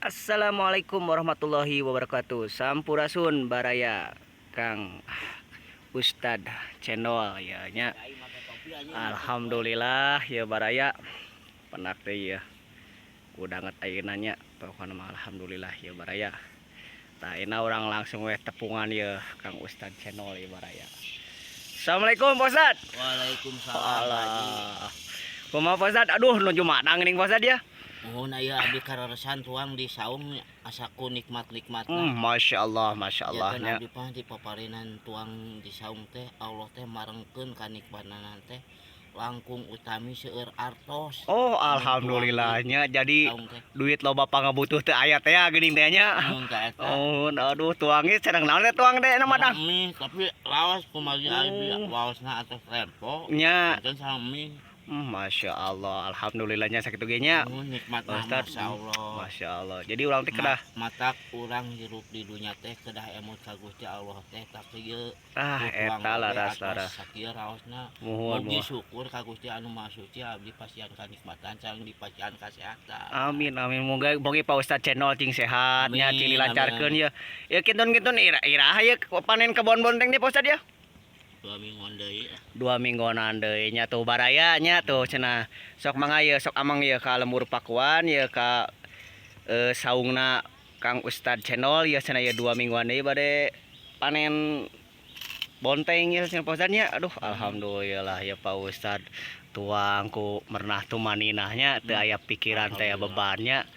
Assalamualaikum warahmatullahi wabarakatuh. Sampurasun baraya Kang Ustad channel ya nya. Alhamdulillah ya baraya penak teh ya. Udanget ayeuna nya pokona mah alhamdulillah ya baraya. Tah ayeuna urang langsung we tepungan ya Kang Ustad channel ya baraya. Assalamualaikum Pak Ustad. Waalaikumsalam Pak Haji. Kumaha Pak Ustad? Aduh nuju madang ning Pak Ustad ya. Mohon aya abdi kareresan tuang di saung asaku nikmat-nikmat. Masya Allah Ya nya. abdi pah di paparinan tuang di saung teh Allah teh marengkeun kanikmatanan teh langkung utami seueur artos. Oh alhamdulillahnya jadi Saung teh. duit loba pangabutuh teh aya teh ya geuning teh nya. Mun ka eta. Oh aduh tuangnya cenah naon teh tuang teh nama dah. Mie tapi lawas kumagi abdi waosna atas rempo. Nya. Enten sareng mie. Masya Allah alhamdulillahnya sakitu ge nya. Nikmat Ustad. masyaallah. Masya Allah. Jadi urang teh kedah Matak urang hirup di dunia teh kedah emot ka Gusti Allah teh tapi ieu eta laras-laras. sakieu raosna Muhun mugi muhun. syukur ka Gusti anu Maha Suci abdi pasian kanikmatan sareng dipasian kasehatan. Amin amin moga bogi Pak Ustad channel cing sehat nya Amin, cing dilancarkeun amin. ya. Ya kinton-kinton ira-ira ya panen kebon-bon teh Pak Ustad ya. 2 minggu deui. 2 mingguan deui nya tuh baraya nya tuh cenah sok mangga ye sok amang ye ka lembur pakuan ye ka saungna Kang Ustad channel ya cenah ye 2 mingguan deui bade panen bonteng ya cenah Pak Ustad nya. Aduh alhamdulillah ya Pak Ustad tuang ku merenah tumaninahnya teu aya pikiran teh bebannya